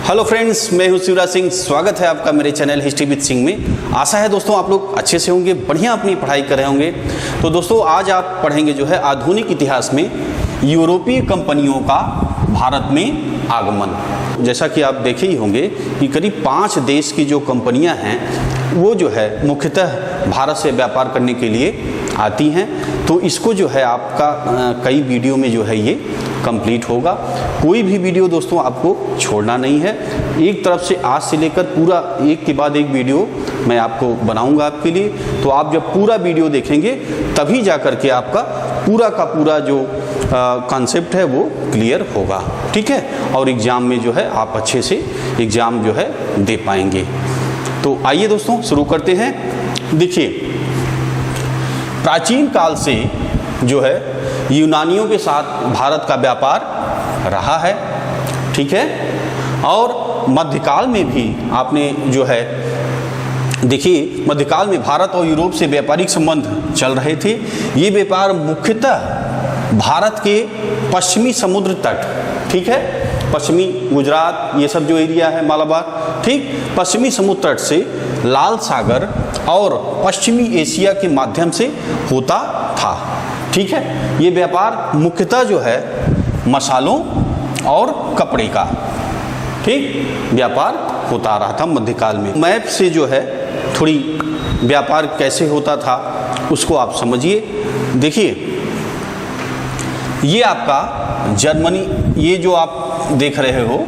Hello friends, मैं हूं शिवराज सिंह। स्वागत है आपका मेरे चैनल हिस्ट्री विद सिंह में। आशा है दोस्तों आप लोग अच्छे से होंगे, बढ़िया अपनी पढ़ाई कर रहे होंगे। तो दोस्तों आज आप पढ़ेंगे जो है आधुनिक इतिहास में यूरोपीय कंपनियों का भारत में आगमन। जैसा कि आप देखे ही होंगे कि करीब 5 देश की जो कंपनियां हैं वो जो है मुख्यतः भारत से व्यापार करने के लिए आती हैं। तो इसको जो है आपका कई वीडियो में जो है ये कंप्लीट होगा। कोई भी वीडियो दोस्तों आपको छोड़ना नहीं है। एक तरफ से आज से लेकर पूरा एक के बाद एक वीडियो मैं आपको बनाऊंगा आपके लिए। तो आप जब पूरा वीडियो देखेंगे तभी जा कर के आपका पूरा का पूरा जो कॉन्सेप्ट है वो क्लियर होगा, ठीक है। और एग्ज़ाम में जो है आप अच्छे से एग्ज़ाम जो है दे पाएंगे। तो आइए दोस्तों शुरू करते हैं। देखिए, प्राचीन काल से जो है यूनानियों के साथ भारत का व्यापार रहा है, ठीक है। और मध्यकाल में भी आपने जो है देखिए, मध्यकाल में भारत और यूरोप से व्यापारिक संबंध चल रहे थे। ये व्यापार मुख्यतः भारत के पश्चिमी समुद्र तट, ठीक है, पश्चिमी गुजरात ये सब जो एरिया है मालाबार, ठीक, पश्चिमी समुद्र तट से लाल सागर और पश्चिमी एशिया के माध्यम से होता था, ठीक है। ये व्यापार मुख्यतः जो है मसालों और कपड़े का, ठीक, व्यापार होता रहा था मध्यकाल में। मैप से जो है थोड़ी व्यापार कैसे होता था उसको आप समझिए। देखिए, ये आपका जर्मनी, ये जो आप देख रहे हो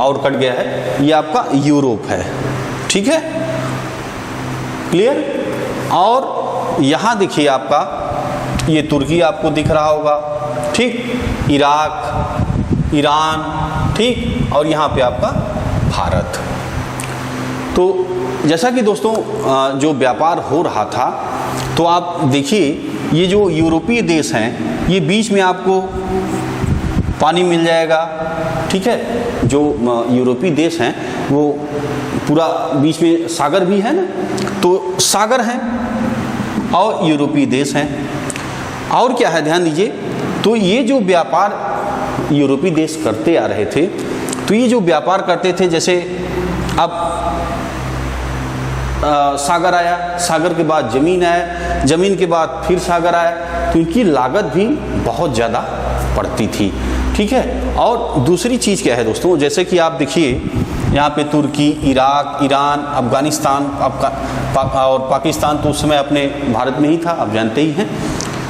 और कट गया है, ये आपका यूरोप है, ठीक है, क्लियर। और यहाँ देखिए आपका ये तुर्की आपको दिख रहा होगा, ठीक, इराक, ईरान, ठीक, और यहाँ पे आपका भारत। तो जैसा कि दोस्तों जो व्यापार हो रहा था, तो आप देखिए ये जो यूरोपीय देश हैं ये बीच में आपको पानी मिल जाएगा, ठीक है। जो यूरोपीय देश हैं वो पूरा बीच में सागर भी है ना, तो सागर हैं और यूरोपीय देश हैं। और क्या है ध्यान दीजिए, तो ये जो व्यापार यूरोपीय देश करते आ रहे थे, तो ये जो व्यापार करते थे, जैसे अब सागर आया, सागर के बाद ज़मीन आया, ज़मीन के बाद फिर सागर आया, तो इनकी लागत भी बहुत ज़्यादा पड़ती थी, ठीक है। और दूसरी चीज़ क्या है दोस्तों, जैसे कि आप देखिए यहाँ पे तुर्की, इराक, ईरान, अफ़गानिस्तान और पाकिस्तान तो उस समय अपने भारत में ही था, आप जानते ही हैं।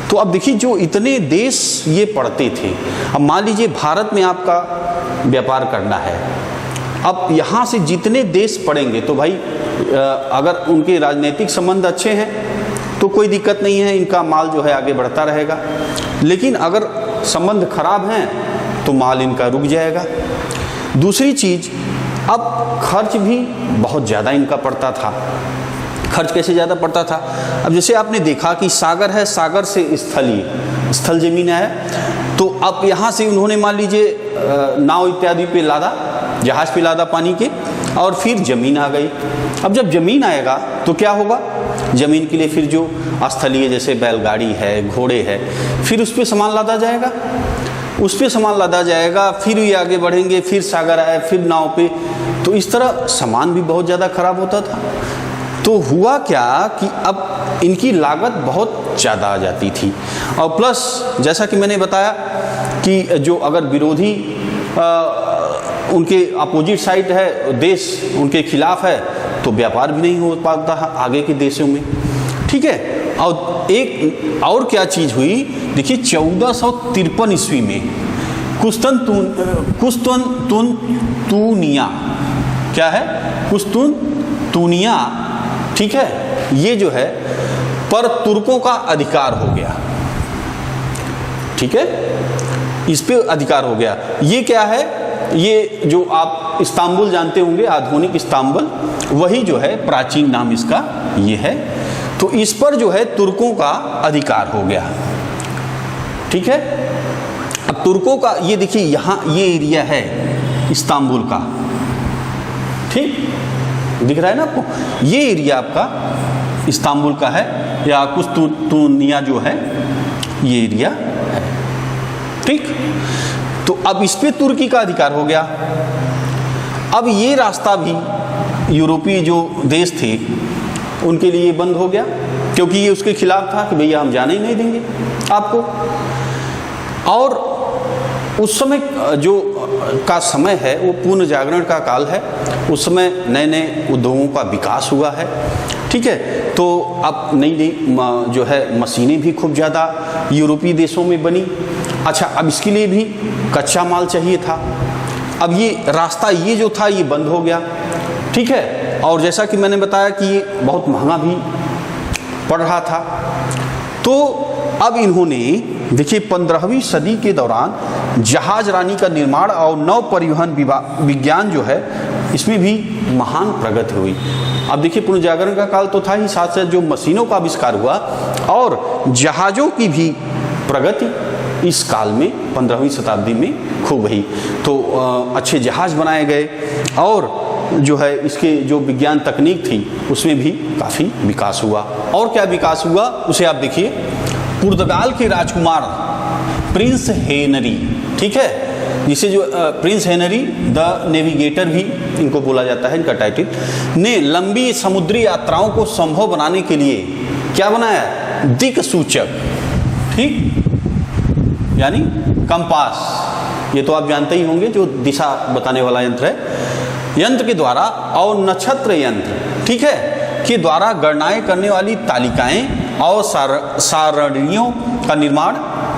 तो अब देखिए जो इतने देश ये पड़ते थे, अब मान लीजिए भारत में आपका व्यापार करना है, अब यहाँ से जितने देश पड़ेंगे तो भाई अगर उनके राजनीतिक संबंध अच्छे हैं तो कोई दिक्कत नहीं है, इनका माल जो है आगे बढ़ता रहेगा। लेकिन अगर संबंध खराब हैं तो माल इनका रुक जाएगा। दूसरी चीज़, अब खर्च भी बहुत ज़्यादा इनका पड़ता था। खर्च कैसे ज़्यादा पड़ता था, अब जैसे आपने देखा कि सागर है, सागर से स्थल ज़मीन है, तो अब यहाँ से उन्होंने मान लीजिए नाव इत्यादि पे लादा, जहाज़ पे लादा पानी के, और फिर ज़मीन आ गई। अब जब ज़मीन आएगा तो क्या होगा, ज़मीन के लिए फिर जो स्थलीय जैसे बैलगाड़ी है, घोड़े है, फिर उस पर सामान लादा जाएगा, उस पर सामान लादा जाएगा, फिर ये आगे बढ़ेंगे, फिर सागर आए, फिर नाव पे। तो इस तरह सामान भी बहुत ज़्यादा खराब होता था। तो हुआ क्या कि अब इनकी लागत बहुत ज़्यादा आ जाती थी। और प्लस जैसा कि मैंने बताया कि जो अगर विरोधी उनके अपोजिट साइड है, देश उनके खिलाफ है, तो व्यापार भी नहीं हो पाता आगे के देशों में, ठीक है। और एक और क्या चीज़ हुई, देखिए 1453 ईस्वी में कुस्तुनतुनिया, क्या है, कुस्तुनतुनिया, ठीक है, ये जो है पर तुर्कों का अधिकार हो गया, ठीक है, इस पे अधिकार हो गया। ये क्या है, ये जो आप इस्तांबुल जानते होंगे, आधुनिक इस्तांबुल, वही जो है प्राचीन नाम इसका ये है। तो इस पर जो है तुर्कों का अधिकार हो गया, ठीक है। अब तुर्कों का ये देखिए यहाँ ये एरिया है इस्तांबुल का, ठीक दिख रहा है ना आपको, ये एरिया आपका इस्तांबुल का है, या कुस्तुनतुनिया जो है ये एरिया है, ठीक। तो अब इस पे तुर्की का अधिकार हो गया। अब ये रास्ता भी यूरोपीय जो देश थे उनके लिए बंद हो गया, क्योंकि ये उसके खिलाफ था कि भैया हम जाने ही नहीं देंगे आपको। और उस समय जो का समय है वो पूर्ण जागरण का काल है। उस समय नए नए उद्योगों का विकास हुआ है, ठीक है। तो अब नई नई जो है मशीनें भी खूब ज़्यादा यूरोपीय देशों में बनी। अच्छा, अब इसके लिए भी कच्चा माल चाहिए था। अब ये रास्ता ये जो था ये बंद हो गया, ठीक है। और जैसा कि मैंने बताया कि ये बहुत महंगा भी पड़ रहा था। तो अब इन्होंने देखिए 15वीं सदी के दौरान जहाज रानी का निर्माण और नौ परिवहन विज्ञान जो है इसमें भी महान प्रगति हुई। अब देखिए पुनः जागरण का काल तो था ही, साथ साथ जो मशीनों का आविष्कार हुआ और जहाज़ों की भी प्रगति इस काल में 15वीं शताब्दी में खूब हुई। तो अच्छे जहाज बनाए गए और जो है इसके जो विज्ञान तकनीक थी उसमें भी काफ़ी विकास हुआ। और क्या विकास हुआ उसे आप देखिए। पुर्तगाल के राजकुमार प्रिंस हेनरी, ठीक है, जिसे जो प्रिंस हेनरी द नेविगेटर भी इनको बोला जाता है, इनका टाइटल, ने लंबी समुद्री यात्राओं को संभव बनाने के लिए क्या बनाया? दिक् सूचक, ठीक, यानी कंपास। ये तो आप जानते ही होंगे, जो दिशा बताने वाला यंत्र है। यंत्र के द्वारा और नक्षत्र यंत्र, ठीक है, के द्वारा गणनाएं करने वाली तालिकाएं और सारणियों का निर्माण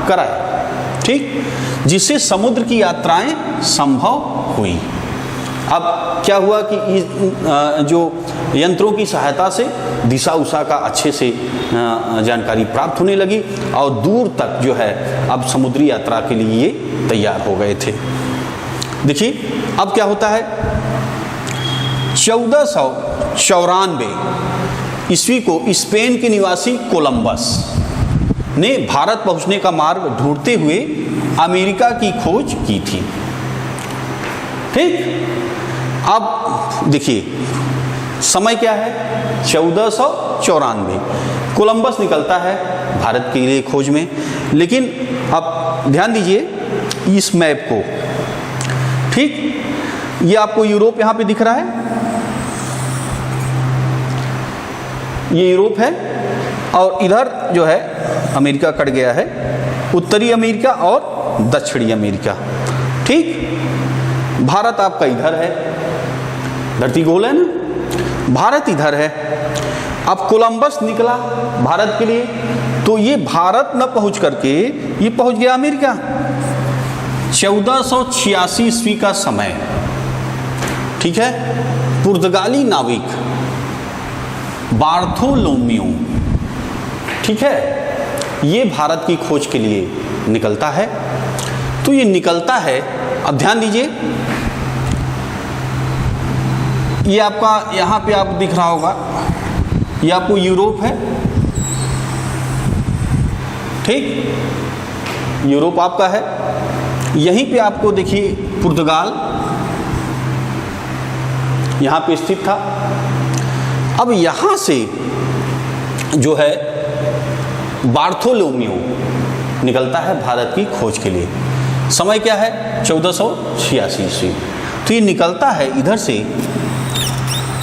कराया, ठीक, जिससे समुद्र की यात्राएं संभव हुई। अब क्या हुआ कि जो यंत्रों की सहायता से दिशा उषा का अच्छे से जानकारी प्राप्त होने लगी और दूर तक जो है अब समुद्री यात्रा के लिए ये तैयार हो गए थे। देखिए अब क्या होता है, 1494 ईस्वी को स्पेन के निवासी कोलंबस ने भारत पहुंचने का मार्ग ढूंढते हुए अमेरिका की खोज की थी, ठीक। अब देखिए समय क्या है, 1494 कोलंबस निकलता है भारत के लिए खोज में। लेकिन अब ध्यान दीजिए इस मैप को, ठीक, ये आपको यूरोप यहां पे दिख रहा है, ये यूरोप है और इधर जो है अमेरिका कट गया है, उत्तरी अमेरिका और दक्षिणी अमेरिका, ठीक। भारत आपका इधर है, धरती गोल है ना, भारत इधर है। अब कोलंबस निकला भारत के लिए, तो ये भारत न पहुंच करके ये पहुंच गया अमेरिका। 1486 ईस्वी का समय, ठीक है। पुर्तगाली नाविक बार्थोलोम्यू, ठीक है, ये भारत की खोज के लिए निकलता है। तो ये निकलता है, अब ध्यान दीजिए, ये आपका यहाँ पे आपको दिख रहा होगा, ये आपको यूरोप है, ठीक, यूरोप आपका है। यहीं पे आपको देखिए पुर्तगाल यहाँ पे स्थित था। अब यहाँ से जो है बार्थोलोम्यू निकलता है भारत की खोज के लिए। समय क्या है, 1486 ईस्वी। तो ये निकलता है इधर से,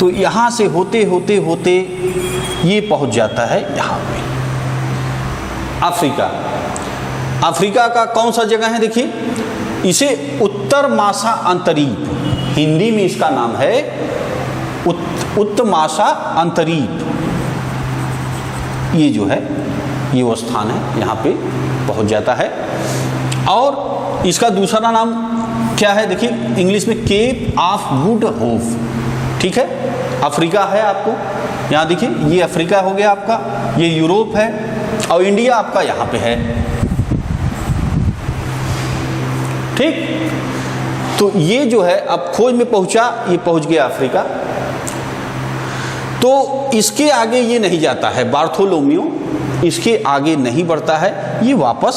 तो यहाँ से होते होते होते ये पहुँच जाता है यहाँ पे अफ्रीका। अफ्रीका का कौन सा जगह है, देखिए, इसे उत्तर मासा अंतरीप, हिंदी में इसका नाम है उत्तमाशा अंतरीप। ये जो है ये वो स्थान है, यहाँ पे पहुँच जाता है। और इसका दूसरा नाम क्या है, देखिए, इंग्लिश में केप ऑफ गुड होप, ठीक है। अफ्रीका है आपको यहाँ देखिए, ये अफ्रीका हो गया आपका, ये यूरोप है और इंडिया आपका यहाँ पे है, ठीक। तो ये जो है अब खोज में पहुंचा, ये पहुंच गया अफ्रीका। तो इसके आगे ये नहीं जाता है, बार्थोलोम्यू इसके आगे नहीं बढ़ता है, ये वापस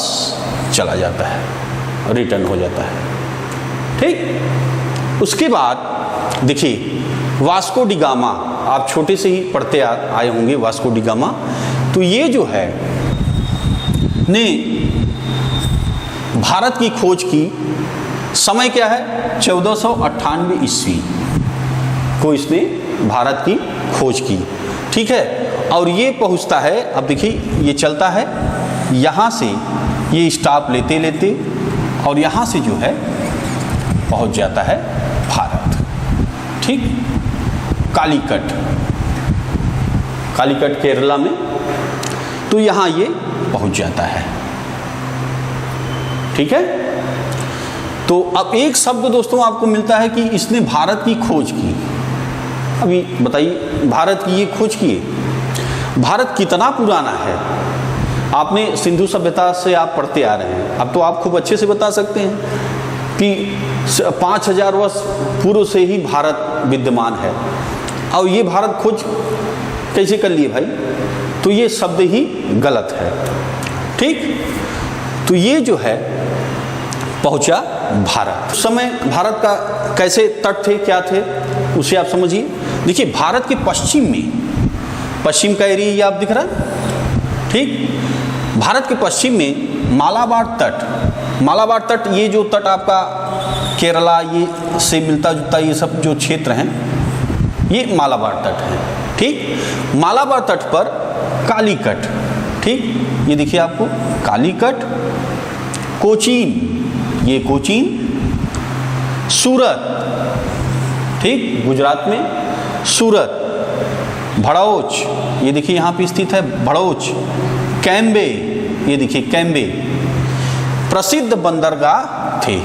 चला जाता है, रिटर्न हो जाता है, ठीक। उसके बाद देखिए वास्को डी गामा, आप छोटे से ही पढ़ते आए होंगे वास्को डी गामा। तो ये जो है ने भारत की खोज की। समय क्या है, 1498 ईस्वी को इसने भारत की खोज की। ठीक है, और ये पहुंचता है, अब देखिए ये चलता है यहाँ से, ये स्टॉप लेते लेते और यहाँ से जो है पहुंच जाता है भारत। ठीक, कालीकट, कालीकट केरला में, तो यहाँ ये पहुंच जाता है। ठीक है, तो अब एक शब्द दोस्तों आपको मिलता है कि इसने भारत की खोज की। अभी बताइए, भारत की ये खोज की है, भारत कितना पुराना है? आपने सिंधु सभ्यता से आप पढ़ते आ रहे हैं, अब तो आप खूब अच्छे से बता सकते हैं कि 5000 वर्ष पूर्व से ही भारत विद्यमान है। और ये भारत खोज कैसे कर लिए भाई? तो ये शब्द ही गलत है। ठीक, तो ये जो है पहुंचा भारत। उस समय भारत का कैसे तट थे, क्या थे, उसे आप समझिए। देखिए, भारत के पश्चिम में, पश्चिम का एरिया ये आप दिख रहा है। ठीक, भारत के पश्चिम में मालाबार तट, मालाबार तट, ये जो तट आपका केरला ये से मिलता जुलता ये सब जो क्षेत्र हैं, ये मालाबार तट है। ठीक, मालाबार तट पर कालीकट, ठीक, ये देखिए आपको कालीकट, कोचीन, ये कोचीन, सूरत, ठीक, गुजरात में सूरत, भड़ौच, ये देखिए यहाँ पे स्थित है भड़ौच, कैम्बे, ये देखिए कैम्बे प्रसिद्ध बंदरगाह थे।